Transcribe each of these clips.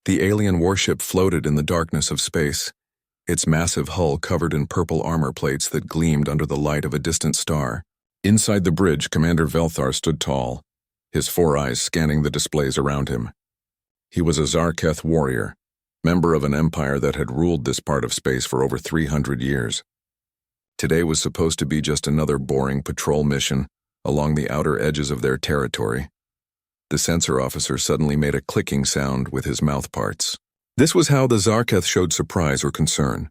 The alien warship floated in the darkness of space, its massive hull covered in purple armor plates that gleamed under the light of a distant star. Inside the bridge, Commander Velthar stood tall, his four eyes scanning the displays around him. He was a Zarketh warrior, member of an empire that had ruled this part of space for over 300 years. Today was supposed to be just another boring patrol mission along the outer edges of their territory. The sensor officer suddenly made a clicking sound with his mouthparts. This was how the Zarketh showed surprise or concern.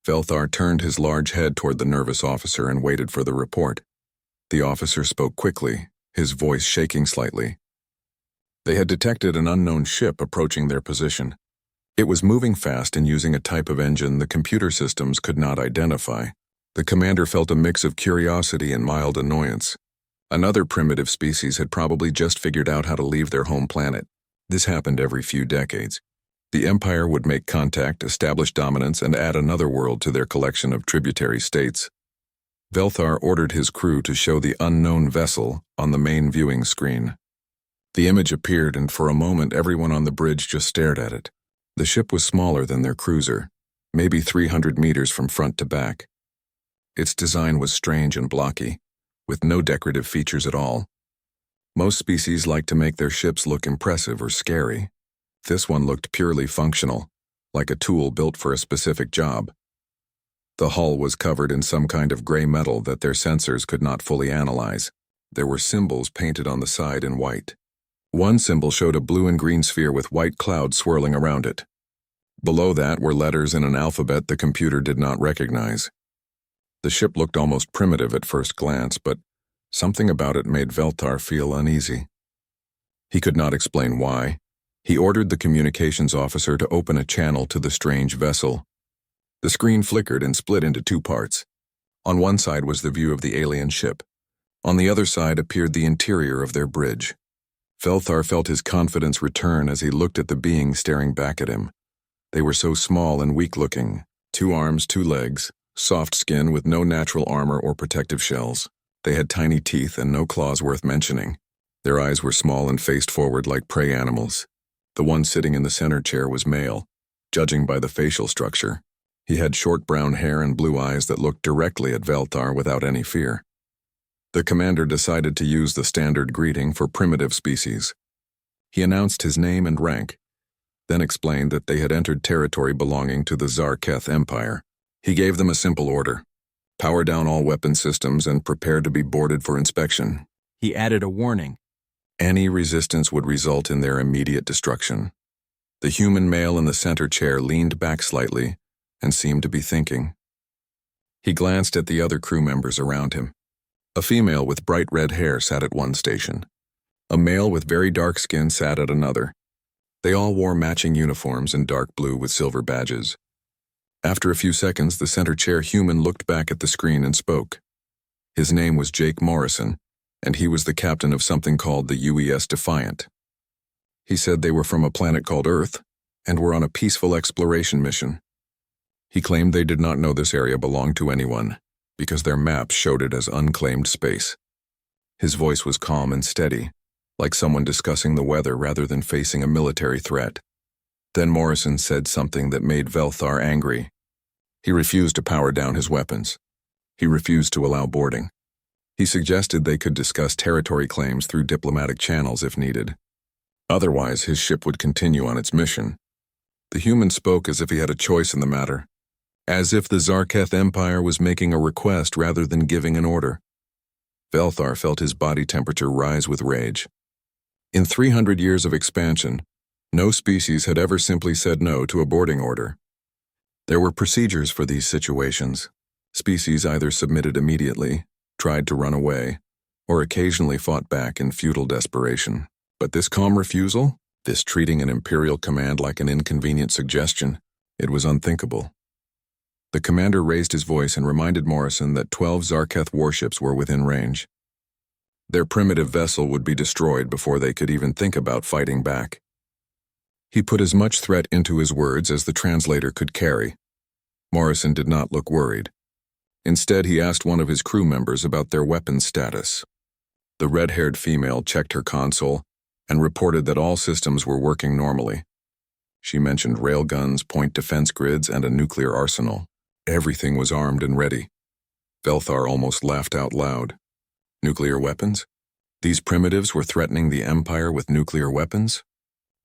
Velthar turned his large head toward the nervous officer and waited for the report. The officer spoke quickly, his voice shaking slightly. They had detected an unknown ship approaching their position. It was moving fast and using a type of engine the computer systems could not identify. The commander felt a mix of curiosity and mild annoyance. Another primitive species had probably just figured out how to leave their home planet. This happened every few decades. The Empire would make contact, establish dominance, and add another world to their collection of tributary states. Velthar ordered his crew to show the unknown vessel on the main viewing screen. The image appeared, and for a moment everyone on the bridge just stared at it. The ship was smaller than their cruiser, maybe 300 meters from front to back. Its design was strange and blocky, with no decorative features at all. Most species like to make their ships look impressive or scary. This one looked purely functional, like a tool built for a specific job. The hull was covered in some kind of gray metal that their sensors could not fully analyze. There were symbols painted on the side in white. One symbol showed a blue and green sphere with white clouds swirling around it. Below that were letters in an alphabet the computer did not recognize. The ship looked almost primitive at first glance, but something about it made Velthar feel uneasy. He could not explain why. He ordered the communications officer to open a channel to the strange vessel. The screen flickered and split into two parts. On one side was the view of the alien ship. On the other side appeared the interior of their bridge. Velthar felt his confidence return as he looked at the being staring back at him. They were so small and weak-looking, 2 arms, 2 legs, soft skin with no natural armor or protective shells. They had tiny teeth and no claws worth mentioning. Their eyes were small and faced forward like prey animals. The one sitting in the center chair was male, judging by the facial structure. He had short brown hair and blue eyes that looked directly at Velthar without any fear. The commander decided to use the standard greeting for primitive species. He announced his name and rank, then explained that they had entered territory belonging to the Zarketh Empire. He gave them a simple order: power down all weapon systems and prepare to be boarded for inspection. He added a warning. Any resistance would result in their immediate destruction. The human male in the center chair leaned back slightly and seemed to be thinking. He glanced at the other crew members around him. A female with bright red hair sat at one station. A male with very dark skin sat at another. They all wore matching uniforms in dark blue with silver badges. After a few seconds, the center chair human looked back at the screen and spoke. His name was Jake Morrison, and he was the captain of something called the UES Defiant. He said they were from a planet called Earth and were on a peaceful exploration mission. He claimed they did not know this area belonged to anyone, because their maps showed it as unclaimed space. His voice was calm and steady, like someone discussing the weather rather than facing a military threat. Then Morrison said something that made Velthar angry. He refused to power down his weapons. He refused to allow boarding. He suggested they could discuss territory claims through diplomatic channels if needed. Otherwise, his ship would continue on its mission. The human spoke as if he had a choice in the matter, as if the Zarketh Empire was making a request rather than giving an order. Velthar felt his body temperature rise with rage. In 300 years of expansion, no species had ever simply said no to a boarding order. There were procedures for these situations. Species either submitted immediately, tried to run away, or occasionally fought back in futile desperation. But this calm refusal, this treating an imperial command like an inconvenient suggestion, it was unthinkable. The commander raised his voice and reminded Morrison that 12 Zarketh warships were within range. Their primitive vessel would be destroyed before they could even think about fighting back. He put as much threat into his words as the translator could carry. Morrison did not look worried. Instead, he asked one of his crew members about their weapons status. The red-haired female checked her console and reported that all systems were working normally. She mentioned railguns, point defense grids, and a nuclear arsenal. Everything was armed and ready. Velthar almost laughed out loud. Nuclear weapons? These primitives were threatening the Empire with nuclear weapons?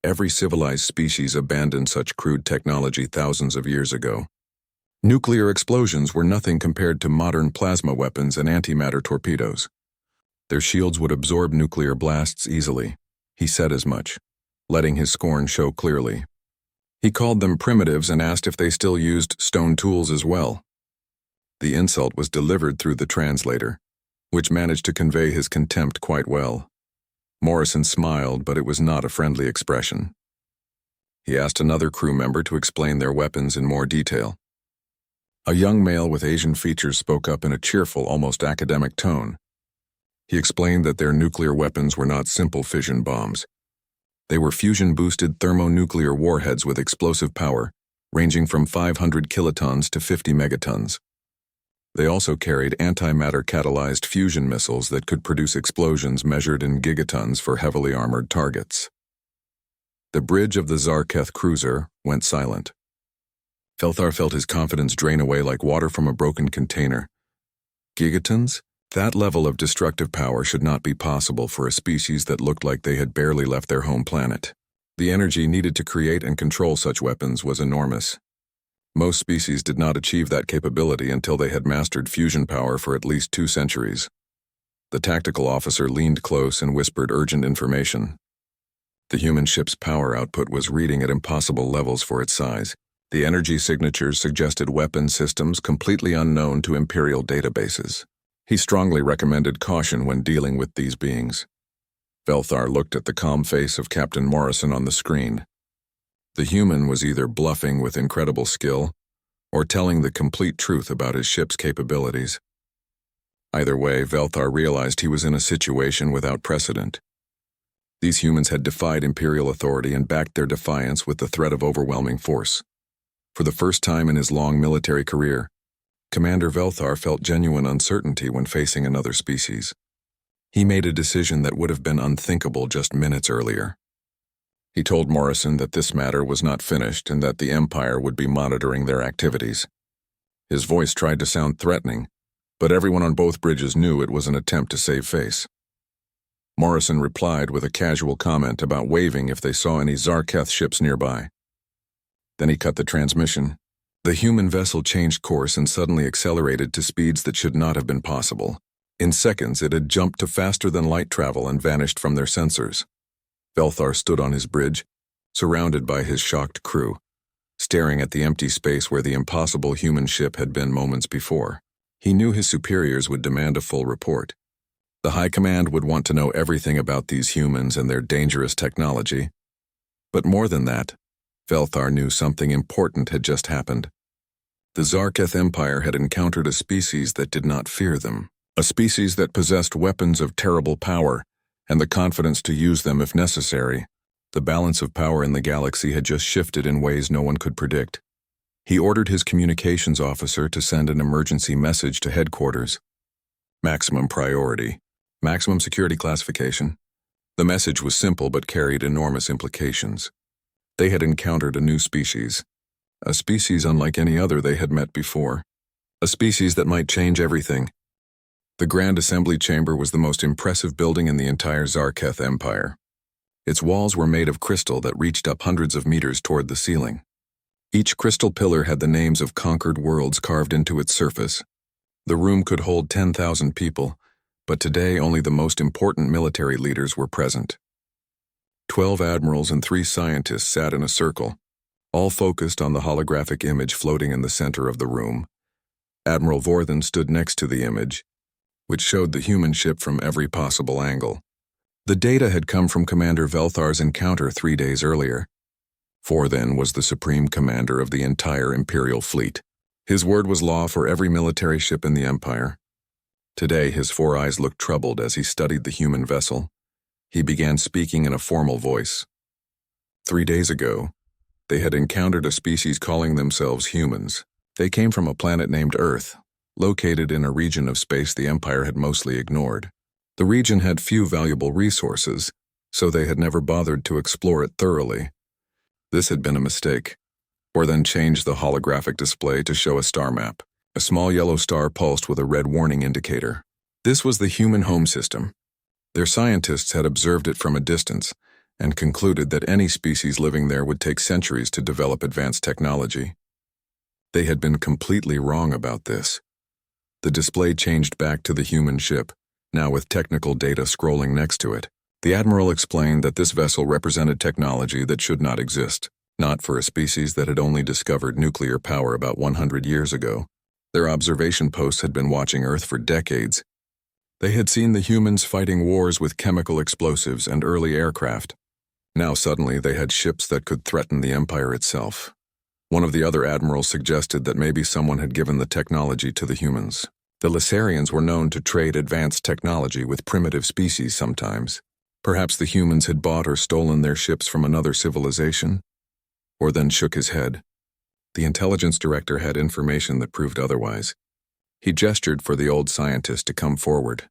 Every civilized species abandoned such crude technology thousands of years ago. Nuclear explosions were nothing compared to modern plasma weapons and antimatter torpedoes. Their shields would absorb nuclear blasts easily. He said as much, letting his scorn show clearly. He called them primitives and asked if they still used stone tools as well. The insult was delivered through the translator, which managed to convey his contempt quite well. Morrison smiled, but it was not a friendly expression. He asked another crew member to explain their weapons in more detail. A young male with Asian features spoke up in a cheerful, almost academic tone. He explained that their nuclear weapons were not simple fission bombs. They were fusion-boosted thermonuclear warheads with explosive power, ranging from 500 kilotons to 50 megatons. They also carried antimatter-catalyzed fusion missiles that could produce explosions measured in gigatons for heavily armored targets. The bridge of the Zarketh cruiser went silent. Velthar felt his confidence drain away like water from a broken container. Gigatons? That level of destructive power should not be possible for a species that looked like they had barely left their home planet. The energy needed to create and control such weapons was enormous. Most species did not achieve that capability until they had mastered fusion power for at least 2 centuries. The tactical officer leaned close and whispered urgent information. The human ship's power output was reading at impossible levels for its size. The energy signatures suggested weapon systems completely unknown to Imperial databases. He strongly recommended caution when dealing with these beings. Velthar looked at the calm face of Captain Morrison on the screen. The human was either bluffing with incredible skill or telling the complete truth about his ship's capabilities. Either way, Velthar realized he was in a situation without precedent. These humans had defied Imperial authority and backed their defiance with the threat of overwhelming force. For the first time in his long military career, Commander Velthar felt genuine uncertainty when facing another species. He made a decision that would have been unthinkable just minutes earlier. He told Morrison that this matter was not finished and that the Empire would be monitoring their activities. His voice tried to sound threatening, but everyone on both bridges knew it was an attempt to save face. Morrison replied with a casual comment about waving if they saw any Zarketh ships nearby. Then he cut the transmission. The human vessel changed course and suddenly accelerated to speeds that should not have been possible. In seconds, it had jumped to faster-than-light travel and vanished from their sensors. Velthar stood on his bridge, surrounded by his shocked crew, staring at the empty space where the impossible human ship had been moments before. He knew his superiors would demand a full report. The High Command would want to know everything about these humans and their dangerous technology. But more than that, Velthar knew something important had just happened. The Zarketh Empire had encountered a species that did not fear them, a species that possessed weapons of terrible power and the confidence to use them if necessary. The balance of power in the galaxy had just shifted in ways no one could predict. He ordered his communications officer to send an emergency message to headquarters. Maximum priority. Maximum security classification. The message was simple but carried enormous implications. They had encountered a new species. A species unlike any other they had met before. A species that might change everything. The Grand Assembly Chamber was the most impressive building in the entire Zarketh Empire. Its walls were made of crystal that reached up hundreds of meters toward the ceiling. Each crystal pillar had the names of conquered worlds carved into its surface. The room could hold 10,000 people, but today only the most important military leaders were present. 12 admirals and 3 scientists sat in a circle, all focused on the holographic image floating in the center of the room. Admiral Vorthen stood next to the image, which showed the human ship from every possible angle. The data had come from Commander Velthar's encounter 3 days earlier. Vorthen was the supreme commander of the entire Imperial fleet. His word was law for every military ship in the Empire. Today, his 4 eyes looked troubled as he studied the human vessel. He began speaking in a formal voice. 3 days ago, they had encountered a species calling themselves humans. They came from a planet named Earth, located in a region of space the Empire had mostly ignored. The region had few valuable resources, so they had never bothered to explore it thoroughly. This had been a mistake. Or then changed the holographic display to show a star map. A small yellow star pulsed with a red warning indicator. This was the human home system. Their scientists had observed it from a distance and concluded that any species living there would take centuries to develop advanced technology. They had been completely wrong about this. The display changed back to the human ship, now with technical data scrolling next to it. The admiral explained that this vessel represented technology that should not exist, not for a species that had only discovered nuclear power about 100 years ago. Their observation posts had been watching Earth for decades. They had seen the humans fighting wars with chemical explosives and early aircraft. Now suddenly they had ships that could threaten the Empire itself. One of the other admirals suggested that maybe someone had given the technology to the humans. The Lysarians were known to trade advanced technology with primitive species sometimes. Perhaps the humans had bought or stolen their ships from another civilization? Or then shook his head. The intelligence director had information that proved otherwise. He gestured for the old scientist to come forward.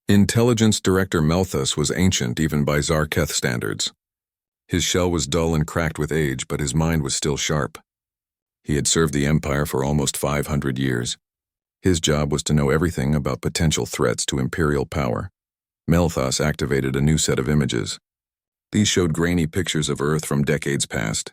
Intelligence Director Melthus was ancient even by Zarketh standards. His shell was dull and cracked with age, but his mind was still sharp. He had served the Empire for almost 500 years. His job was to know everything about potential threats to imperial power. Melthus activated a new set of images. These showed grainy pictures of Earth from decades past.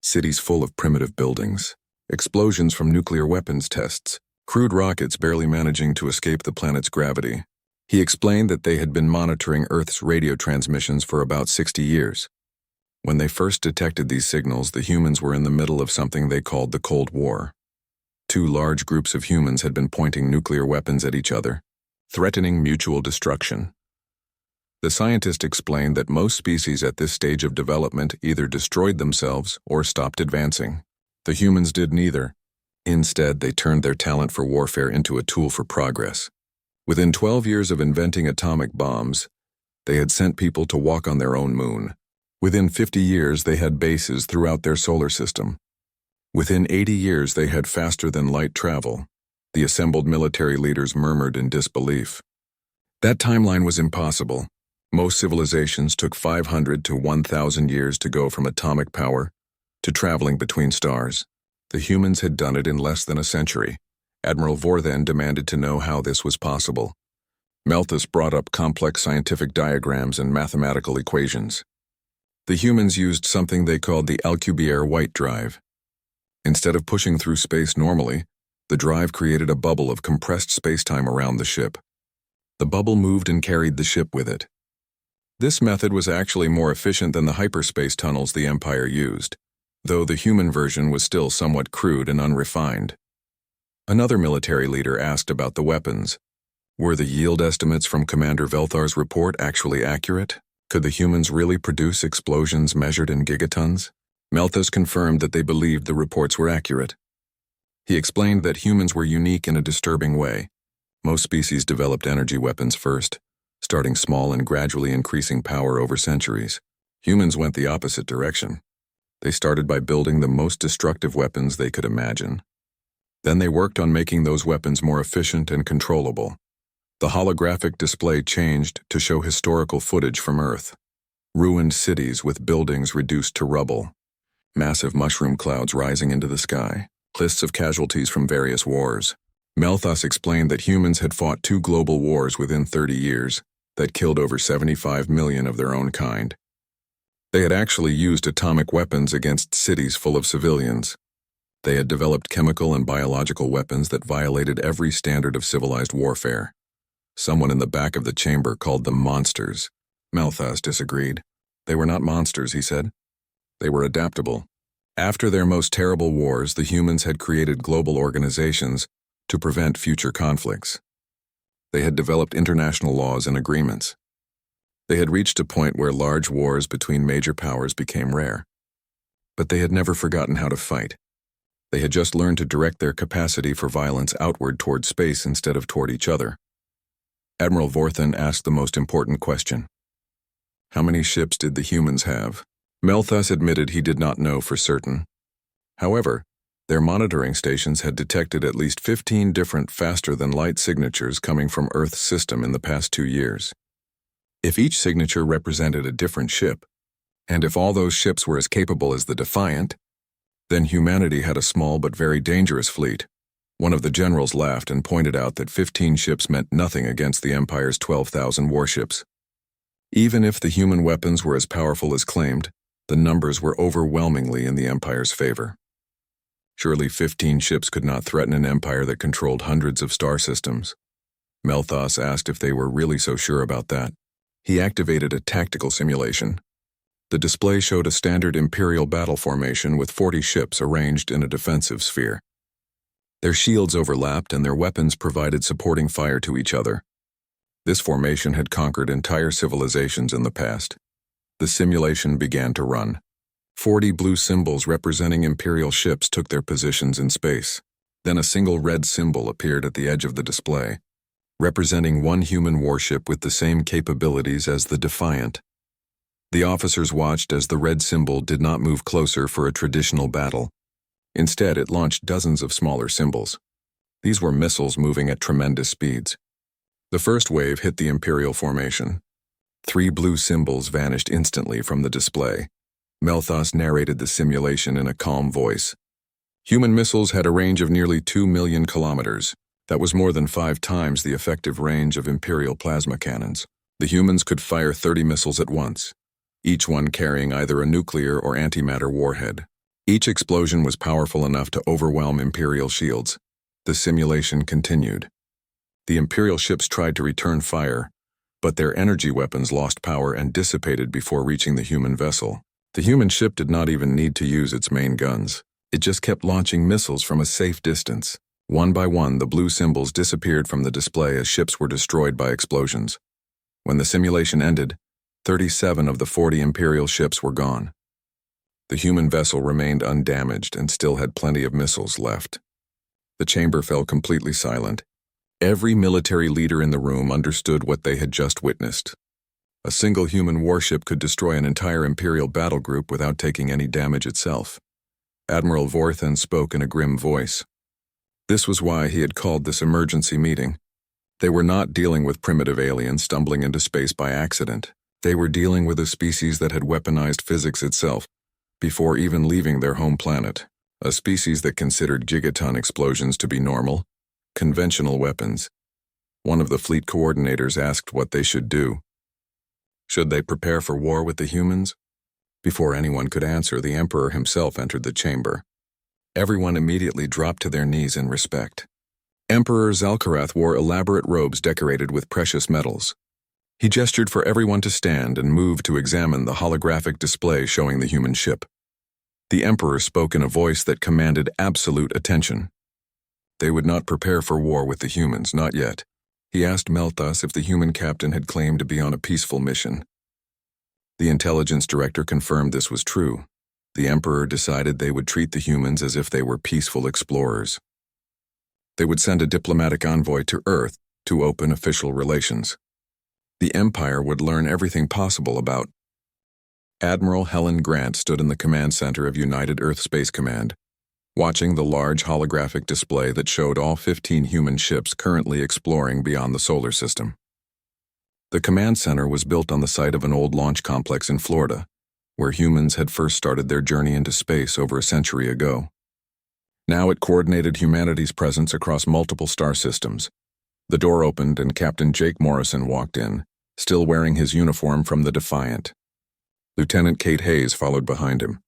Cities full of primitive buildings, explosions from nuclear weapons tests, crude rockets barely managing to escape the planet's gravity. He explained that they had been monitoring Earth's radio transmissions for about 60 years. When they first detected these signals, the humans were in the middle of something they called the Cold War. Two large groups of humans had been pointing nuclear weapons at each other, threatening mutual destruction. The scientist explained that most species at this stage of development either destroyed themselves or stopped advancing. The humans did neither. Instead, they turned their talent for warfare into a tool for progress. Within 12 years of inventing atomic bombs, they had sent people to walk on their own moon. Within 50 years, they had bases throughout their solar system. Within 80 years, they had faster-than-light travel. The assembled military leaders murmured in disbelief. That timeline was impossible. Most civilizations took 500 to 1,000 years to go from atomic power to traveling between stars. The humans had done it in less than a century. Admiral Vor then demanded to know how this was possible. Melthus brought up complex scientific diagrams and mathematical equations. The humans used something they called the Alcubierre White Drive. Instead of pushing through space normally, the drive created a bubble of compressed spacetime around the ship. The bubble moved and carried the ship with it. This method was actually more efficient than the hyperspace tunnels the Empire used, though the human version was still somewhat crude and unrefined. Another military leader asked about the weapons. Were the yield estimates from Commander Velthar's report actually accurate? Could the humans really produce explosions measured in gigatons? Melthus confirmed that they believed the reports were accurate. He explained that humans were unique in a disturbing way. Most species developed energy weapons first, starting small and gradually increasing power over centuries. Humans went the opposite direction. They started by building the most destructive weapons they could imagine. Then they worked on making those weapons more efficient and controllable. The holographic display changed to show historical footage from Earth. Ruined cities with buildings reduced to rubble. Massive mushroom clouds rising into the sky. Lists of casualties from various wars. Melthus explained that humans had fought 2 global wars within 30 years that killed over 75 million of their own kind. They had actually used atomic weapons against cities full of civilians. They had developed chemical and biological weapons that violated every standard of civilized warfare. Someone in the back of the chamber called them monsters. Melthus disagreed. They were not monsters, he said. They were adaptable. After their most terrible wars, the humans had created global organizations to prevent future conflicts. They had developed international laws and agreements. They had reached a point where large wars between major powers became rare. But they had never forgotten how to fight. They had just learned to direct their capacity for violence outward toward space instead of toward each other. Admiral Vorthan asked the most important question. How many ships did the humans have? Melthus admitted he did not know for certain. However, their monitoring stations had detected at least 15 different faster-than-light signatures coming from Earth's system in the past 2 years. If each signature represented a different ship, And if all those ships were as capable as the Defiant, then humanity had a small but very dangerous fleet. One of the generals laughed and pointed out that 15 ships meant nothing against the Empire's 12,000 warships. Even if the human weapons were as powerful as claimed, the numbers were overwhelmingly in the Empire's favor. Surely 15 ships could not threaten an empire that controlled hundreds of star systems. Melthos asked if they were really so sure about that. He activated a tactical simulation. The display showed a standard Imperial battle formation with 40 ships arranged in a defensive sphere. Their shields overlapped and their weapons provided supporting fire to each other. This formation had conquered entire civilizations in the past. The simulation began to run. 40 blue symbols representing Imperial ships took their positions in space. Then a single red symbol appeared at the edge of the display, representing one human warship with the same capabilities as the Defiant. The officers watched as the red symbol did not move closer for a traditional battle. Instead, it launched dozens of smaller symbols. These were missiles moving at tremendous speeds. The first wave hit the Imperial formation. 3 blue symbols vanished instantly from the display. Melthos narrated the simulation in a calm voice. Human missiles had a range of nearly 2 million kilometers. That was more than 5 times the effective range of Imperial plasma cannons. The humans could fire 30 missiles at once, each one carrying either a nuclear or antimatter warhead. Each explosion was powerful enough to overwhelm Imperial shields. The simulation continued. The Imperial ships tried to return fire, but their energy weapons lost power and dissipated before reaching the human vessel. The human ship did not even need to use its main guns. It just kept launching missiles from a safe distance. One by one, the blue symbols disappeared from the display as ships were destroyed by explosions. When the simulation ended, 37 of the 40 Imperial ships were gone. The human vessel remained undamaged and still had plenty of missiles left. The chamber fell completely silent. Every military leader in the room understood what they had just witnessed. A single human warship could destroy an entire Imperial battle group without taking any damage itself. Admiral Vorthen spoke in a grim voice. This was why he had called this emergency meeting. They were not dealing with primitive aliens stumbling into space by accident. They were dealing with a species that had weaponized physics itself before even leaving their home planet. A species that considered gigaton explosions to be normal, conventional weapons. One of the fleet coordinators asked what they should do. Should they prepare for war with the humans? Before anyone could answer, the Emperor himself entered the chamber. Everyone immediately dropped to their knees in respect. Emperor Zalkarath wore elaborate robes decorated with precious metals. He gestured for everyone to stand and moved to examine the holographic display showing the human ship. The Emperor spoke in a voice that commanded absolute attention. They would not prepare for war with the humans, not yet. He asked Melthos if the human captain had claimed to be on a peaceful mission. The intelligence director confirmed this was true. The Emperor decided they would treat the humans as if they were peaceful explorers. They would send a diplomatic envoy to Earth to open official relations. The Empire would learn everything possible about. Admiral Helen Grant stood in the command center of United Earth Space Command, watching the large holographic display that showed all 15 human ships currently exploring beyond the solar system. The command center was built on the site of an old launch complex in Florida, where humans had first started their journey into space over a century ago. Now it coordinated humanity's presence across multiple star systems. The door opened and Captain Jake Morrison walked in, still wearing his uniform from the Defiant. Lieutenant Kate Hayes followed behind him.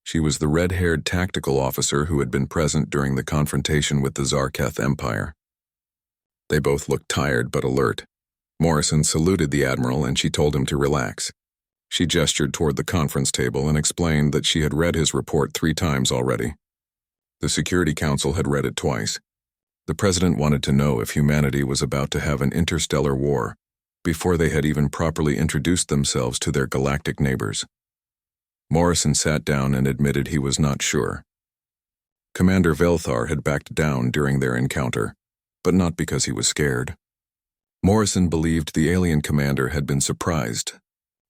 She was the red-haired tactical officer who had been present during the confrontation with the Zarketh Empire. They both looked tired but alert. Morrison saluted the admiral and she told him to relax. She gestured toward the conference table and explained that she had read his report 3 times already. The Security Council had read it twice. The president wanted to know if humanity was about to have an interstellar war before they had even properly introduced themselves to their galactic neighbors. Morrison sat down and admitted he was not sure. Commander Velthar had backed down during their encounter, but not because he was scared. Morrison believed the alien commander had been surprised.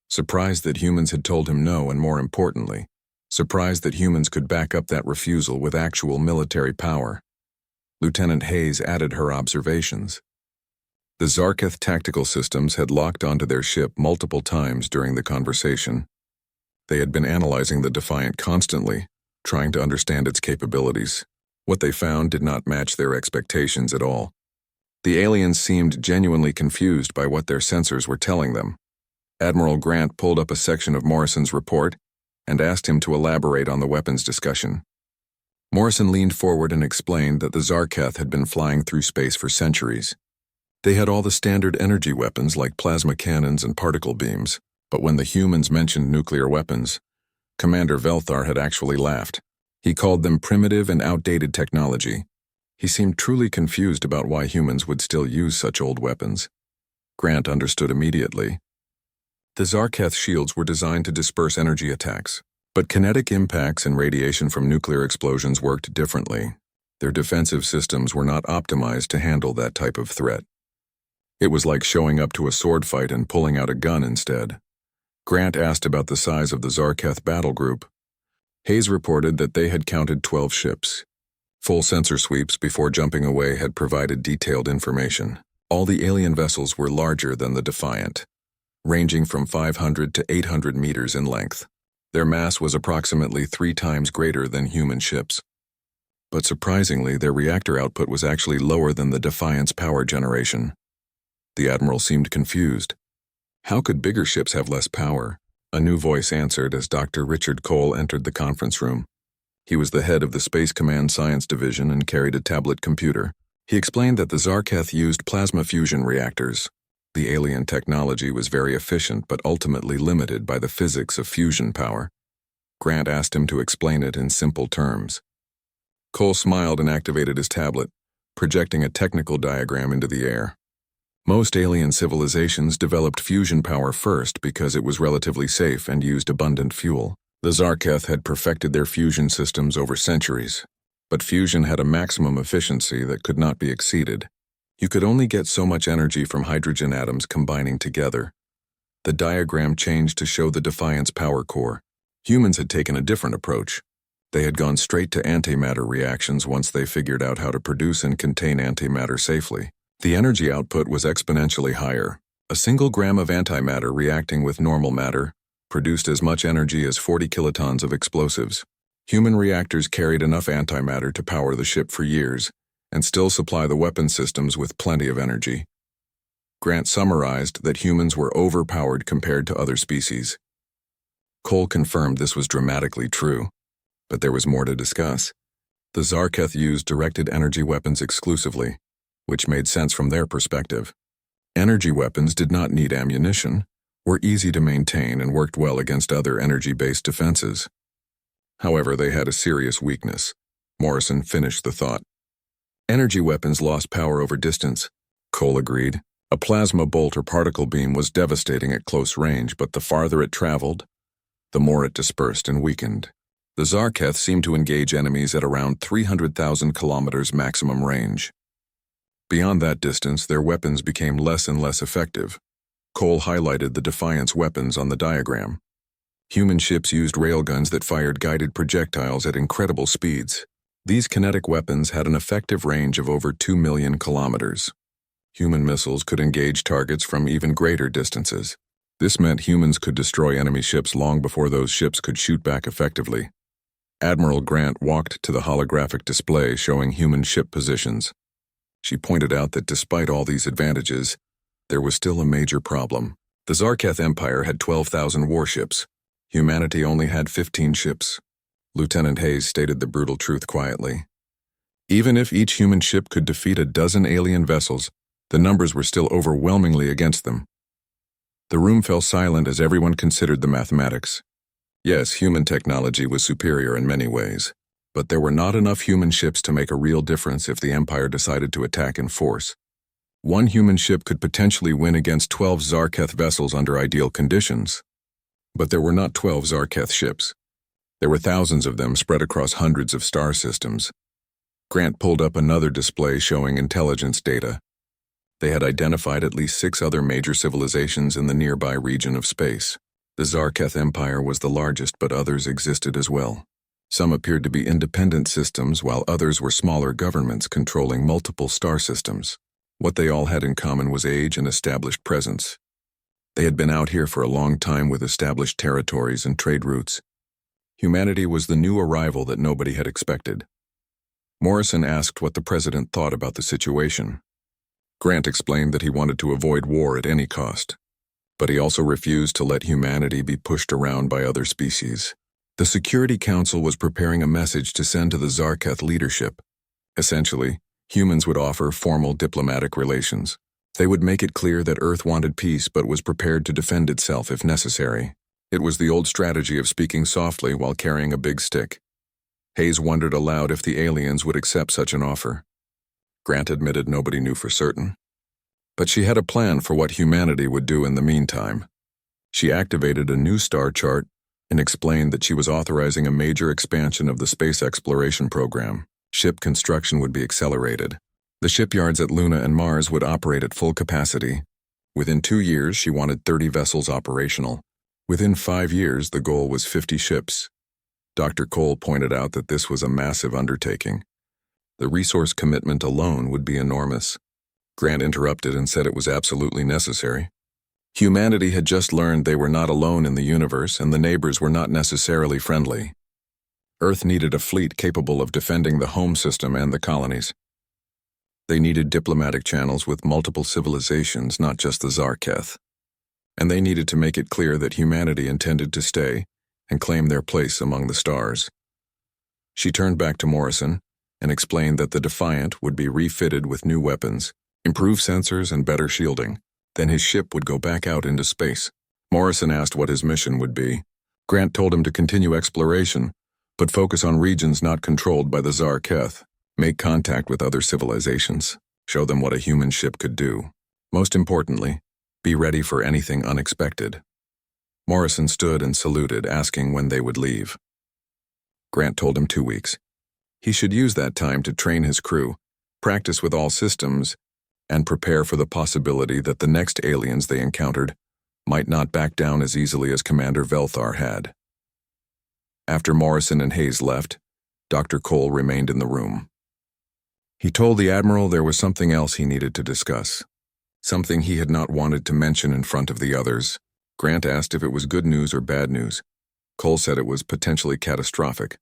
Surprised that humans had told him no, and more importantly, surprised that humans could back up that refusal with actual military power. Lieutenant Hayes added her observations. The Zarketh tactical systems had locked onto their ship multiple times during the conversation. They had been analyzing the Defiant constantly, trying to understand its capabilities. What they found did not match their expectations at all. The aliens seemed genuinely confused by what their sensors were telling them. Admiral Grant pulled up a section of Morrison's report and asked him to elaborate on the weapons discussion. Morrison leaned forward and explained that the Zarketh had been flying through space for centuries. They had all the standard energy weapons like plasma cannons and particle beams, but when the humans mentioned nuclear weapons, Commander Velthar had actually laughed. He called them primitive and outdated technology. He seemed truly confused about why humans would still use such old weapons. Grant understood immediately. The Zarketh shields were designed to disperse energy attacks, but kinetic impacts and radiation from nuclear explosions worked differently. Their defensive systems were not optimized to handle that type of threat. It was like showing up to a sword fight and pulling out a gun instead. Grant asked about the size of the Zarketh battle group. Hayes reported that they had counted 12 ships. Full sensor sweeps before jumping away had provided detailed information. All the alien vessels were larger than the Defiant, ranging from 500 to 800 meters in length. Their mass was approximately 3 times greater than human ships. But surprisingly, their reactor output was actually lower than the Defiant's power generation. The Admiral seemed confused. How could bigger ships have less power? A new voice answered as Dr. Richard Cole entered the conference room. He was the head of the Space Command Science Division and carried a tablet computer. He explained that the Zarketh used plasma fusion reactors. The alien technology was very efficient but ultimately limited by the physics of fusion power. Grant asked him to explain it in simple terms. Cole smiled and activated his tablet, projecting a technical diagram into the air. Most alien civilizations developed fusion power first because it was relatively safe and used abundant fuel. The Zarketh had perfected their fusion systems over centuries, but fusion had a maximum efficiency that could not be exceeded. You could only get so much energy from hydrogen atoms combining together. The diagram changed to show the Defiant's power core. Humans had taken a different approach. They had gone straight to antimatter reactions once they figured out how to produce and contain antimatter safely. The energy output was exponentially higher. A single gram of antimatter reacting with normal matter produced as much energy as 40 kilotons of explosives. Human reactors carried enough antimatter to power the ship for years and still supply the weapon systems with plenty of energy. Grant summarized that humans were overpowered compared to other species. Cole confirmed this was dramatically true, but there was more to discuss. The Zarketh used directed energy weapons exclusively, which made sense from their perspective. Energy weapons did not need ammunition, were easy to maintain, and worked well against other energy-based defenses. However, they had a serious weakness. Morrison finished the thought. Energy weapons lost power over distance, Cole agreed. A plasma bolt or particle beam was devastating at close range, but the farther it traveled, the more it dispersed and weakened. The Zarketh seemed to engage enemies at around 300,000 kilometers maximum range. Beyond that distance, their weapons became less and less effective. Cole highlighted the Defiant's weapons on the diagram. Human ships used railguns that fired guided projectiles at incredible speeds. These kinetic weapons had an effective range of over 2 million kilometers. Human missiles could engage targets from even greater distances. This meant humans could destroy enemy ships long before those ships could shoot back effectively. Admiral Grant walked to the holographic display showing human ship positions. She pointed out that despite all these advantages, there was still a major problem. The Zarketh Empire had 12,000 warships. Humanity only had 15 ships. Lieutenant Hayes stated the brutal truth quietly. Even if each human ship could defeat a dozen alien vessels, the numbers were still overwhelmingly against them. The room fell silent as everyone considered the mathematics. Yes, human technology was superior in many ways, but there were not enough human ships to make a real difference if the Empire decided to attack in force. One human ship could potentially win against 12 Zarketh vessels under ideal conditions. But there were not 12 Zarketh ships. There were thousands of them spread across hundreds of star systems. Grant pulled up another display showing intelligence data. They had identified at least 6 other major civilizations in the nearby region of space. The Zarketh Empire was the largest, but others existed as well. Some appeared to be independent systems, while others were smaller governments controlling multiple star systems. What they all had in common was age and established presence. They had been out here for a long time with established territories and trade routes. Humanity was the new arrival that nobody had expected. Morrison asked what the president thought about the situation. Grant explained that he wanted to avoid war at any cost, but he also refused to let humanity be pushed around by other species. The Security Council was preparing a message to send to the Zarketh leadership. Essentially, humans would offer formal diplomatic relations. They would make it clear that Earth wanted peace but was prepared to defend itself if necessary. It was the old strategy of speaking softly while carrying a big stick. Hayes wondered aloud if the aliens would accept such an offer. Grant admitted nobody knew for certain. But she had a plan for what humanity would do in the meantime. She activated a new star chart and explained that she was authorizing a major expansion of the space exploration program. Ship construction would be accelerated. The shipyards at Luna and Mars would operate at full capacity. Within 2 years, she wanted 30 vessels operational. Within 5 years, the goal was 50 ships. Dr. Cole pointed out that this was a massive undertaking. The resource commitment alone would be enormous. Grant interrupted and said it was absolutely necessary. Humanity had just learned they were not alone in the universe, and the neighbors were not necessarily friendly. Earth needed a fleet capable of defending the home system and the colonies. They needed diplomatic channels with multiple civilizations, not just the Zarketh. And they needed to make it clear that humanity intended to stay and claim their place among the stars. She turned back to Morrison and explained that the Defiant would be refitted with new weapons, improved sensors, and better shielding. Then his ship would go back out into space. Morrison asked what his mission would be. Grant told him to continue exploration, but focus on regions not controlled by the Zarketh. Make contact with other civilizations. Show them what a human ship could do. Most importantly, be ready for anything unexpected. Morrison stood and saluted, asking when they would leave. Grant told him 2 weeks. He should use that time to train his crew, practice with all systems, and prepare for the possibility that the next aliens they encountered might not back down as easily as Commander Velthar had. After Morrison and Hayes left, Dr. Cole remained in the room. He told the Admiral there was something else he needed to discuss, something he had not wanted to mention in front of the others. Grant asked if it was good news or bad news. Cole said it was potentially catastrophic.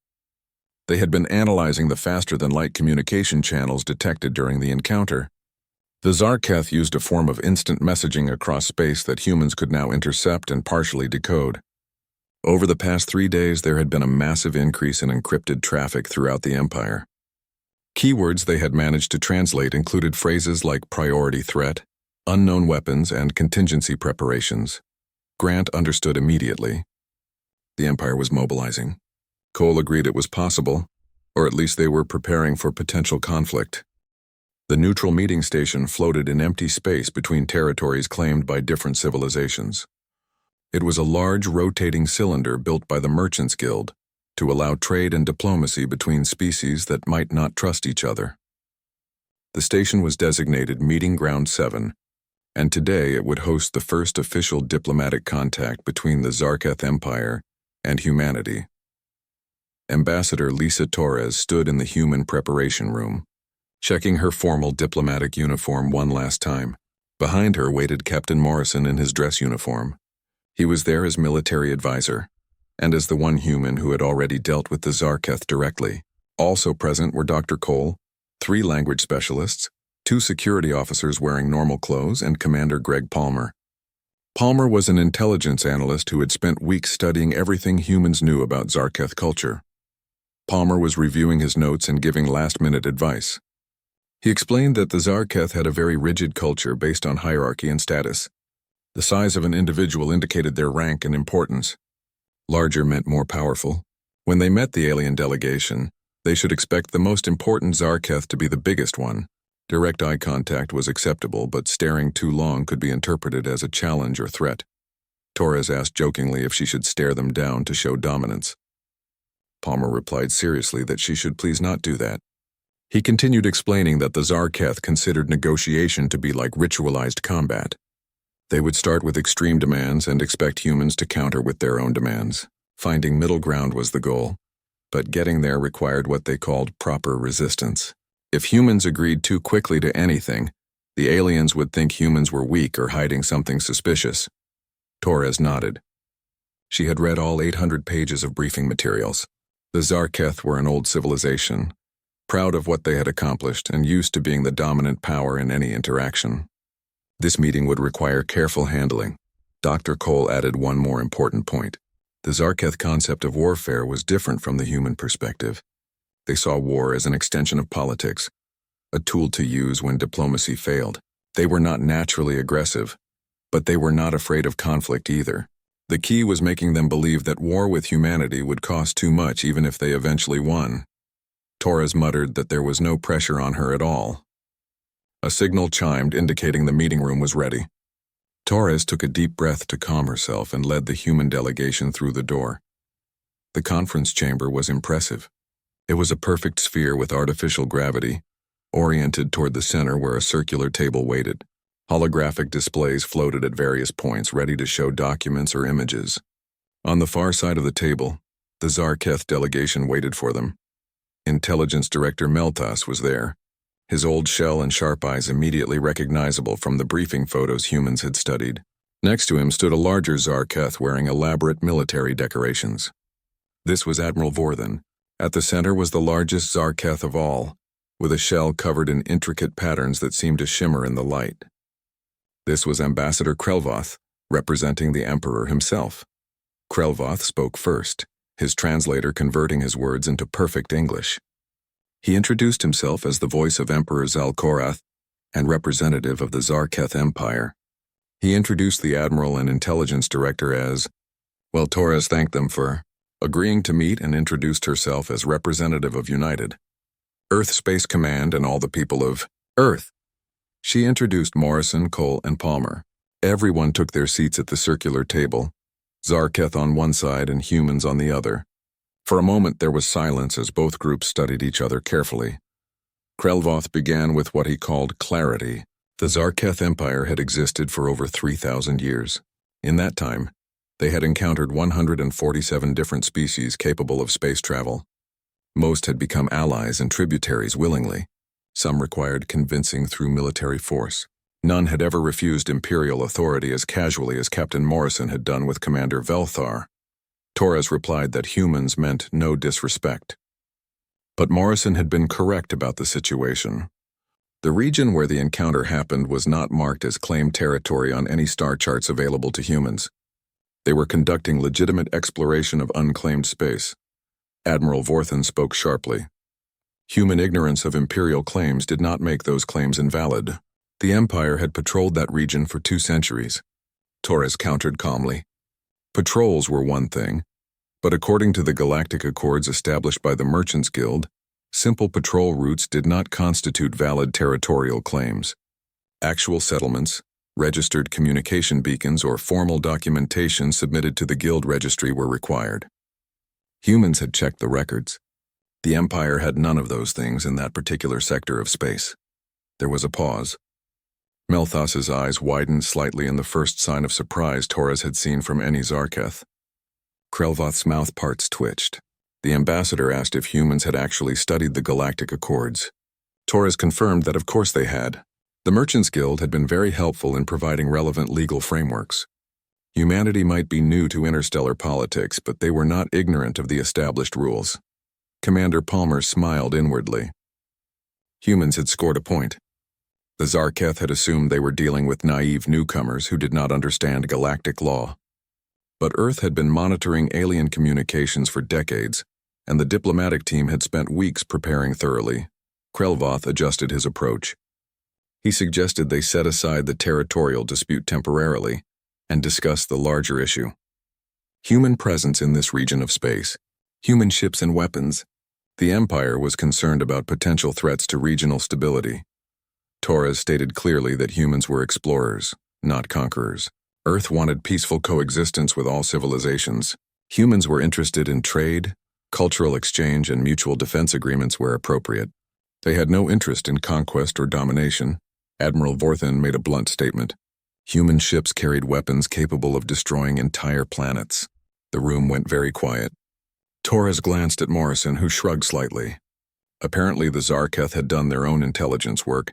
They had been analyzing the faster-than-light communication channels detected during the encounter. The Zarketh used a form of instant messaging across space that humans could now intercept and partially decode. Over the past 3 days, there had been a massive increase in encrypted traffic throughout the Empire. Keywords they had managed to translate included phrases like priority threat, unknown weapons, and contingency preparations. Grant understood immediately. The Empire was mobilizing. Cole agreed it was possible, or at least they were preparing for potential conflict. The neutral meeting station floated in empty space between territories claimed by different civilizations. It was a large rotating cylinder built by the Merchants Guild to allow trade and diplomacy between species that might not trust each other. The station was designated Meeting Ground 7, and today it would host the first official diplomatic contact between the Zarketh Empire and humanity. Ambassador Lisa Torres stood in the human preparation room, checking her formal diplomatic uniform one last time. Behind her waited Captain Morrison in his dress uniform. He was there as military advisor, and as the one human who had already dealt with the Zarketh directly. Also present were Dr. Cole, 3 language specialists, 2 security officers wearing normal clothes, and Commander Greg Palmer. Palmer was an intelligence analyst who had spent weeks studying everything humans knew about Zarketh culture. Palmer was reviewing his notes and giving last-minute advice. He explained that the Zarketh had a very rigid culture based on hierarchy and status. The size of an individual indicated their rank and importance. Larger meant more powerful. When they met the alien delegation, they should expect the most important Zarketh to be the biggest one. Direct eye contact was acceptable, but staring too long could be interpreted as a challenge or threat. Torres asked jokingly if she should stare them down to show dominance. Palmer replied seriously that she should please not do that. He continued explaining that the Zarketh considered negotiation to be like ritualized combat. They would start with extreme demands and expect humans to counter with their own demands. Finding middle ground was the goal, but getting there required what they called proper resistance. If humans agreed too quickly to anything, the aliens would think humans were weak or hiding something suspicious. Torres nodded. She had read all 800 pages of briefing materials. The Zarketh were an old civilization, proud of what they had accomplished and used to being the dominant power in any interaction. This meeting would require careful handling. Dr. Cole added one more important point. The Zarketh concept of warfare was different from the human perspective. They saw war as an extension of politics, a tool to use when diplomacy failed. They were not naturally aggressive, but they were not afraid of conflict either. The key was making them believe that war with humanity would cost too much even if they eventually won. Torres muttered that there was no pressure on her at all. A signal chimed indicating the meeting room was ready. Torres took a deep breath to calm herself and led the human delegation through the door. The conference chamber was impressive. It was a perfect sphere with artificial gravity, oriented toward the center where a circular table waited. Holographic displays floated at various points, ready to show documents or images. On the far side of the table, the Zarketh delegation waited for them. Intelligence Director Meltas was there, his old shell and sharp eyes immediately recognizable from the briefing photos humans had studied. Next to him stood a larger Zarketh wearing elaborate military decorations. This was Admiral Vorthen. At the center was the largest Zarketh of all, with a shell covered in intricate patterns that seemed to shimmer in the light. This was Ambassador Krelvoth, representing the Emperor himself. Krelvoth spoke first, his translator converting his words into perfect English. He introduced himself as the voice of Emperor Zalkorath and representative of the Zarketh Empire. He introduced the Admiral and Intelligence Director as, well, Torres thanked them for agreeing to meet and introduced herself as representative of United Earth Space Command and all the people of Earth. She introduced Morrison, Cole, and Palmer. Everyone took their seats at the circular table, Zarketh on one side and humans on the other. For a moment there was silence as both groups studied each other carefully. Krelvoth began with what he called clarity. The Zarketh Empire had existed for over 3,000 years. In that time, they had encountered 147 different species capable of space travel. Most had become allies and tributaries willingly. Some required convincing through military force. None had ever refused imperial authority as casually as Captain Morrison had done with Commander Velthar. Torres replied that humans meant no disrespect. But Morrison had been correct about the situation. The region where the encounter happened was not marked as claimed territory on any star charts available to humans. They were conducting legitimate exploration of unclaimed space. Admiral Vorthen spoke sharply. Human ignorance of imperial claims did not make those claims invalid. The Empire had patrolled that region for 2 centuries. Torres countered calmly. Patrols were one thing, but according to the Galactic Accords established by the Merchants Guild, simple patrol routes did not constitute valid territorial claims. Actual settlements, registered communication beacons, or formal documentation submitted to the Guild registry were required. Humans had checked the records. The Empire had none of those things in that particular sector of space. There was a pause. Melthas's eyes widened slightly in the first sign of surprise Torres had seen from any Zarketh. Krelvoth's mouth parts twitched. The ambassador asked if humans had actually studied the Galactic Accords. Torres confirmed that of course they had. The Merchants Guild had been very helpful in providing relevant legal frameworks. Humanity might be new to interstellar politics, but they were not ignorant of the established rules. Commander Palmer smiled inwardly. Humans had scored a point. The Zarketh had assumed they were dealing with naive newcomers who did not understand galactic law. But Earth had been monitoring alien communications for decades, and the diplomatic team had spent weeks preparing thoroughly. Krelvoth adjusted his approach. He suggested they set aside the territorial dispute temporarily and discuss the larger issue. Human presence in this region of space, human ships and weapons. The Empire was concerned about potential threats to regional stability. Torres stated clearly that humans were explorers, not conquerors. Earth wanted peaceful coexistence with all civilizations. Humans were interested in trade, cultural exchange, and mutual defense agreements where appropriate. They had no interest in conquest or domination. Admiral Vorthen made a blunt statement. Human ships carried weapons capable of destroying entire planets. The room went very quiet. Torres glanced at Morrison, who shrugged slightly. Apparently the Zarketh had done their own intelligence work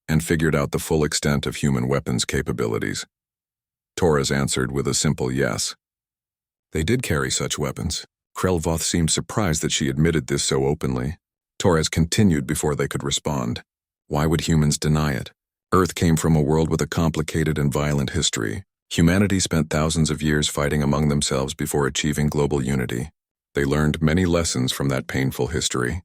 and figured out the full extent of human weapons capabilities. Torres answered with a simple yes. They did carry such weapons. Krelvoth seemed surprised that she admitted this so openly. Torres continued before they could respond. Why would humans deny it? Earth came from a world with a complicated and violent history. Humanity spent thousands of years fighting among themselves before achieving global unity. They learned many lessons from that painful history.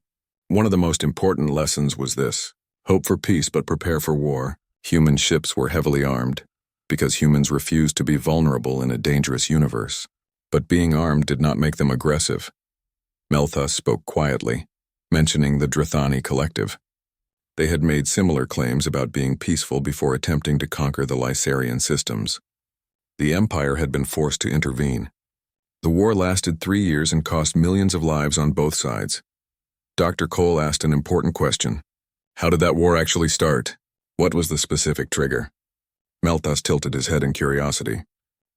One of the most important lessons was this: hope for peace but prepare for war. Human ships were heavily armed, because humans refused to be vulnerable in a dangerous universe. But being armed did not make them aggressive. Melthus spoke quietly, mentioning the Drethani Collective. They had made similar claims about being peaceful before attempting to conquer the Lysarian systems. The Empire had been forced to intervene. The war lasted 3 years and cost millions of lives on both sides. Dr. Cole asked an important question. How did that war actually start? What was the specific trigger? Melthus tilted his head in curiosity.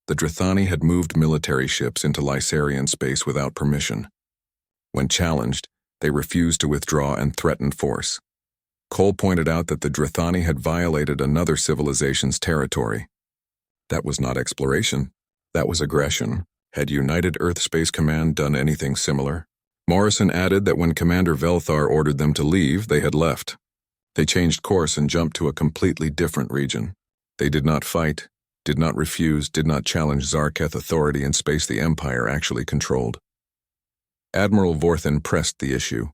The Drethani had moved military ships into Lysarian space without permission. When challenged, they refused to withdraw and threatened force. Cole pointed out that the Drethani had violated another civilization's territory. That was not exploration. That was aggression. Had United Earth Space Command done anything similar? Morrison added that when Commander Velthar ordered them to leave, they had left. They changed course and jumped to a completely different region. They did not fight, did not refuse, did not challenge Zarketh authority in space the Empire actually controlled. Admiral Vorthen pressed the issue.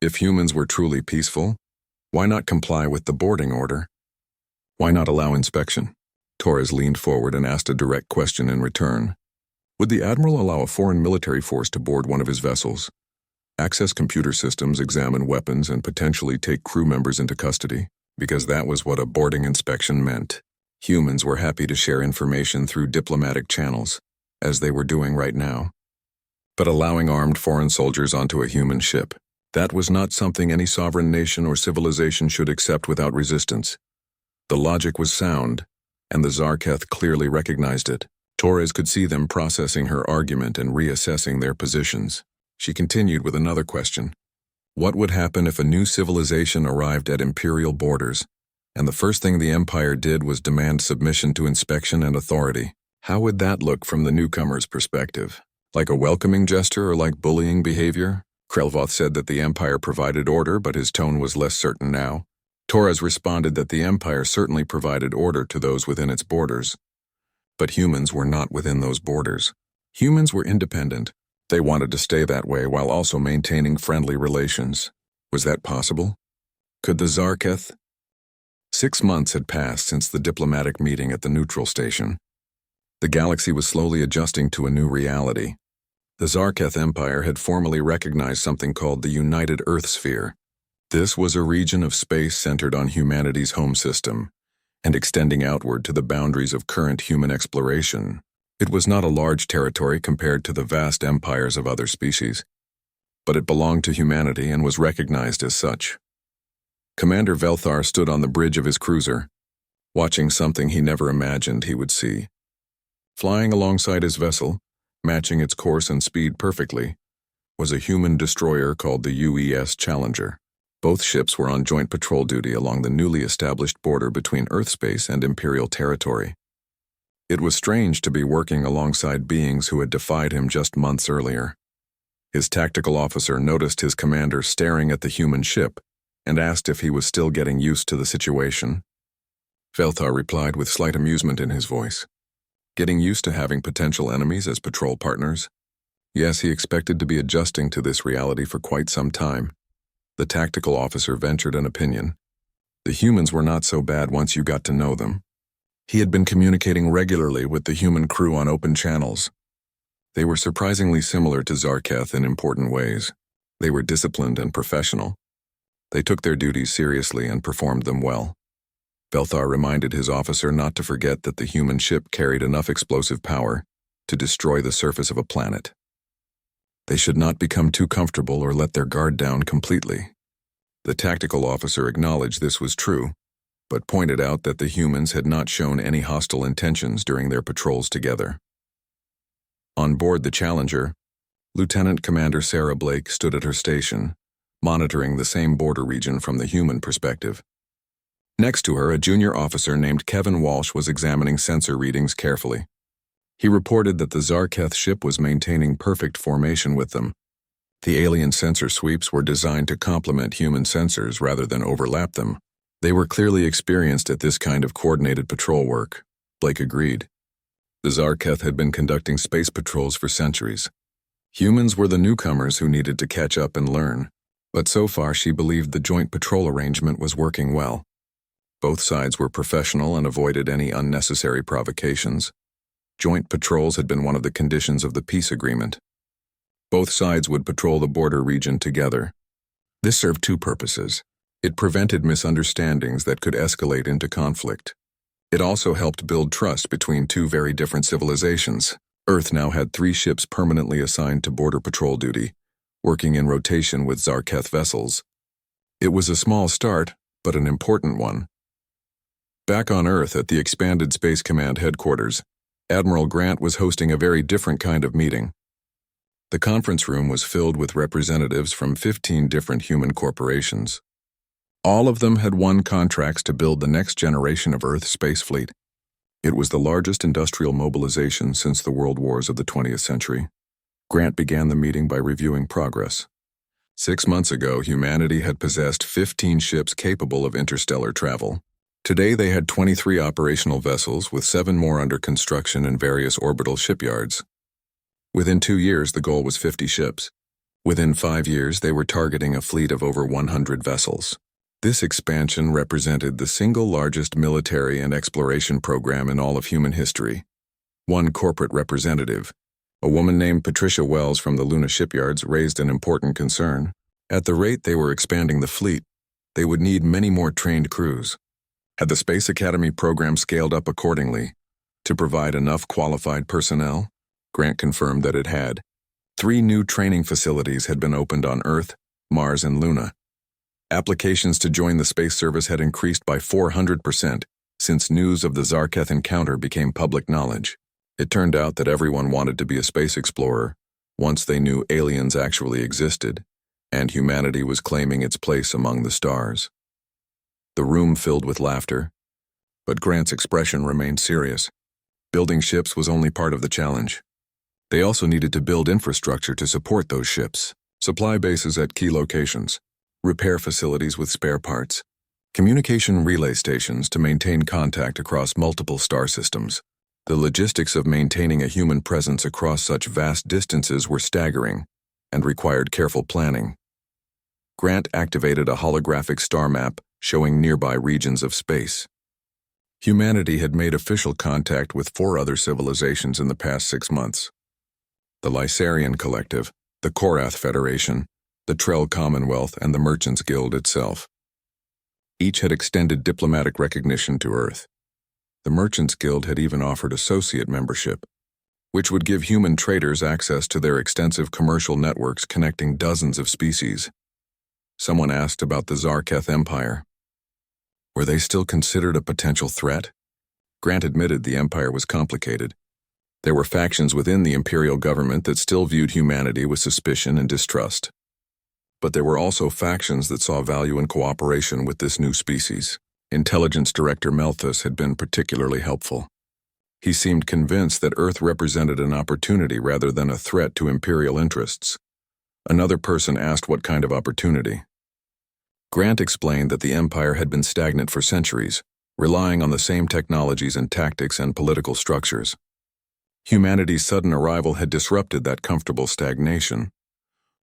If humans were truly peaceful, why not comply with the boarding order? Why not allow inspection? Torres leaned forward and asked a direct question in return. Would the Admiral allow a foreign military force to board one of his vessels, access computer systems, examine weapons, and potentially take crew members into custody? Because that was what a boarding inspection meant. Humans were happy to share information through diplomatic channels, as they were doing right now. But allowing armed foreign soldiers onto a human ship, that was not something any sovereign nation or civilization should accept without resistance. The logic was sound, and the Zarketh clearly recognized it. Torres could see them processing her argument and reassessing their positions. She continued with another question. What would happen if a new civilization arrived at imperial borders, and the first thing the Empire did was demand submission to inspection and authority? How would that look from the newcomer's perspective? Like a welcoming gesture or like bullying behavior? Krelvoth said that the Empire provided order, but his tone was less certain now. Torres responded that the Empire certainly provided order to those within its borders. But humans were not within those borders. Humans were independent. They wanted to stay that way while also maintaining friendly relations. Was that possible? Could the Zarketh? 6 months had passed since the diplomatic meeting at the neutral station. The galaxy was slowly adjusting to a new reality. The Zarketh Empire had formally recognized something called the United Earth Sphere. This was a region of space centered on humanity's home system, and extending outward to the boundaries of current human exploration. It was not a large territory compared to the vast empires of other species, but it belonged to humanity and was recognized as such. Commander Velthar stood on the bridge of his cruiser, watching something he never imagined he would see. Flying alongside his vessel, matching its course and speed perfectly, was a human destroyer called the UES Challenger. Both ships were on joint patrol duty along the newly established border between Earth space and Imperial territory. It was strange to be working alongside beings who had defied him just months earlier. His tactical officer noticed his commander staring at the human ship and asked if he was still getting used to the situation. Velthar replied with slight amusement in his voice. Getting used to having potential enemies as patrol partners? Yes, he expected to be adjusting to this reality for quite some time. The tactical officer ventured an opinion. The humans were not so bad once you got to know them. He had been communicating regularly with the human crew on open channels. They were surprisingly similar to Zarketh in important ways. They were disciplined and professional. They took their duties seriously and performed them well. Velthar reminded his officer not to forget that the human ship carried enough explosive power to destroy the surface of a planet. They should not become too comfortable or let their guard down completely. The tactical officer acknowledged this was true, but pointed out that the humans had not shown any hostile intentions during their patrols together. On board the Challenger, Lieutenant Commander Sarah Blake stood at her station, monitoring the same border region from the human perspective. Next to her, a junior officer named Kevin Walsh was examining sensor readings carefully. He reported that the Zarketh ship was maintaining perfect formation with them. The alien sensor sweeps were designed to complement human sensors rather than overlap them. They were clearly experienced at this kind of coordinated patrol work, Blake agreed. The Zarketh had been conducting space patrols for centuries. Humans were the newcomers who needed to catch up and learn, but so far she believed the joint patrol arrangement was working well. Both sides were professional and avoided any unnecessary provocations. Joint patrols had been one of the conditions of the peace agreement. Both sides would patrol the border region together. This served two purposes. It prevented misunderstandings that could escalate into conflict. It also helped build trust between two very different civilizations. Earth now had 3 ships permanently assigned to border patrol duty, working in rotation with Zarketh vessels. It was a small start, but an important one. Back on Earth at the expanded Space Command headquarters, Admiral Grant was hosting a very different kind of meeting. The conference room was filled with representatives from 15 different human corporations. All of them had won contracts to build the next generation of Earth space fleet. It was the largest industrial mobilization since the World Wars of the 20th century. Grant began the meeting by reviewing progress. 6 months ago, humanity had possessed 15 ships capable of interstellar travel. Today they had 23 operational vessels, with 7 more under construction in various orbital shipyards. Within 2 years, the goal was 50 ships. Within 5 years, they were targeting a fleet of over 100 vessels. This expansion represented the single largest military and exploration program in all of human history. One corporate representative, a woman named Patricia Wells from the Luna shipyards, raised an important concern. At the rate they were expanding the fleet, they would need many more trained crews. Had the Space Academy program scaled up accordingly to provide enough qualified personnel? Grant confirmed that it had. 3 new training facilities had been opened on Earth, Mars, and Luna. Applications to join the space service had increased by 400% since news of the Zarketh encounter became public knowledge. It turned out that everyone wanted to be a space explorer once they knew aliens actually existed, and humanity was claiming its place among the stars. The room filled with laughter, but Grant's expression remained serious. Building ships was only part of the challenge. They also needed to build infrastructure to support those ships, supply bases at key locations, repair facilities with spare parts, communication relay stations to maintain contact across multiple star systems. The logistics of maintaining a human presence across such vast distances were staggering and required careful planning. Grant activated a holographic star map showing nearby regions of space. Humanity had made official contact with 4 other civilizations in the past 6 months. The Lysarian Collective, the Korath Federation, the Trell Commonwealth, and the Merchants Guild itself. Each had extended diplomatic recognition to Earth. The Merchants Guild had even offered associate membership, which would give human traders access to their extensive commercial networks connecting dozens of species. Someone asked about the Zarketh Empire. Were they still considered a potential threat? Grant admitted the empire was complicated. There were factions within the imperial government that still viewed humanity with suspicion and distrust. But there were also factions that saw value in cooperation with this new species. Intelligence Director Malthus had been particularly helpful. He seemed convinced that Earth represented an opportunity rather than a threat to imperial interests. Another person asked what kind of opportunity. Grant explained that the empire had been stagnant for centuries, relying on the same technologies and tactics and political structures. Humanity's sudden arrival had disrupted that comfortable stagnation.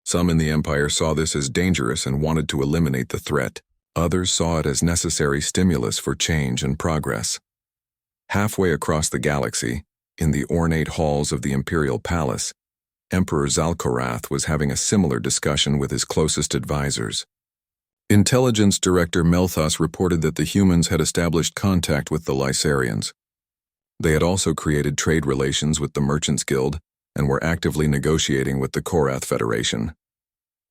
Some in the empire saw this as dangerous and wanted to eliminate the threat. Others saw it as necessary stimulus for change and progress. Halfway across the galaxy, in the ornate halls of the Imperial Palace, Emperor Zalkorath was having a similar discussion with his closest advisors. Intelligence Director Melthos reported that the humans had established contact with the Lysarians. They had also created trade relations with the Merchants Guild and were actively negotiating with the Korath Federation.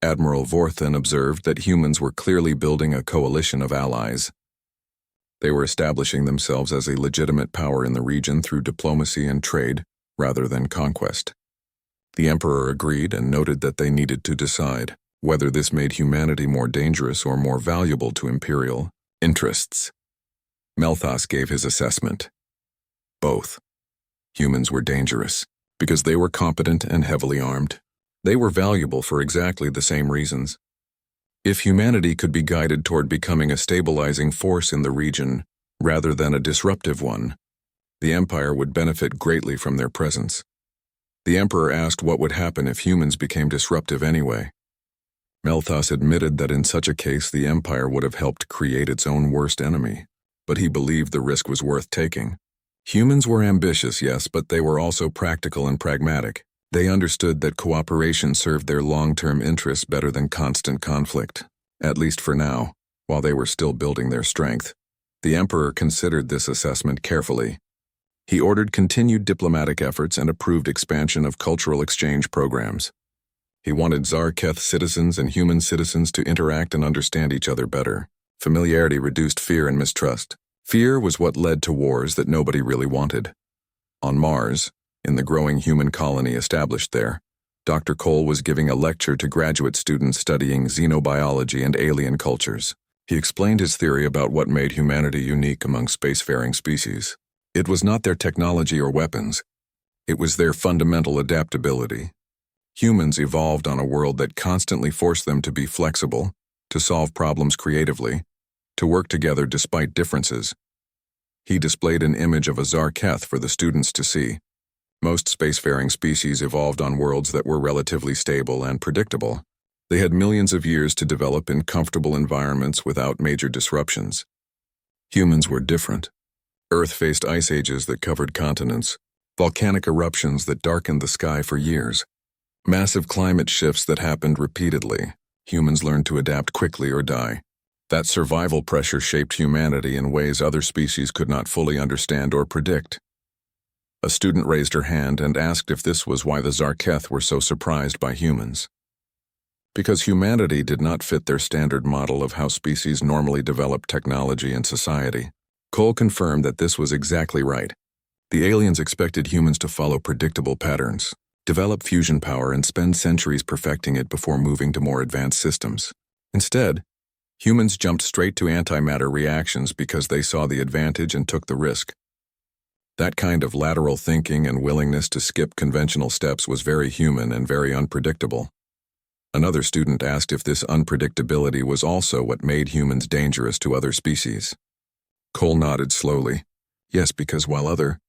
Admiral Vorthen observed that humans were clearly building a coalition of allies. They were establishing themselves as a legitimate power in the region through diplomacy and trade, rather than conquest. The Emperor agreed and noted that they needed to decide whether this made humanity more dangerous or more valuable to imperial interests. Malthus gave his assessment. Both. Humans were dangerous, because they were competent and heavily armed. They were valuable for exactly the same reasons. If humanity could be guided toward becoming a stabilizing force in the region, rather than a disruptive one, the Empire would benefit greatly from their presence. The Emperor asked what would happen if humans became disruptive anyway. Malthus admitted that in such a case the Empire would have helped create its own worst enemy, but he believed the risk was worth taking. Humans were ambitious, yes, but they were also practical and pragmatic. They understood that cooperation served their long-term interests better than constant conflict, at least for now, while they were still building their strength. The Emperor considered this assessment carefully. He ordered continued diplomatic efforts and approved expansion of cultural exchange programs. He wanted Zarketh citizens and human citizens to interact and understand each other better. Familiarity reduced fear and mistrust. Fear was what led to wars that nobody really wanted. On Mars, in the growing human colony established there, Dr. Cole was giving a lecture to graduate students studying xenobiology and alien cultures. He explained his theory about what made humanity unique among spacefaring species. It was not their technology or weapons. It was their fundamental adaptability. Humans evolved on a world that constantly forced them to be flexible, to solve problems creatively, to work together despite differences. He displayed an image of a Zarketh for the students to see. Most spacefaring species evolved on worlds that were relatively stable and predictable. They had millions of years to develop in comfortable environments without major disruptions. Humans were different. Earth faced ice ages that covered continents, volcanic eruptions that darkened the sky for years, massive climate shifts that happened repeatedly. Humans learned to adapt quickly or die. That survival pressure shaped humanity in ways other species could not fully understand or predict. A student raised her hand and asked if this was why the Zarketh were so surprised by humans. Because humanity did not fit their standard model of how species normally develop technology and society. Cole confirmed that this was exactly right. The aliens expected humans to follow predictable patterns, develop fusion power, and spend centuries perfecting it before moving to more advanced systems. Instead, humans jumped straight to antimatter reactions because they saw the advantage and took the risk. That kind of lateral thinking and willingness to skip conventional steps was very human and very unpredictable. Another student asked if this unpredictability was also what made humans dangerous to other species. Cole nodded slowly. Yes, because while other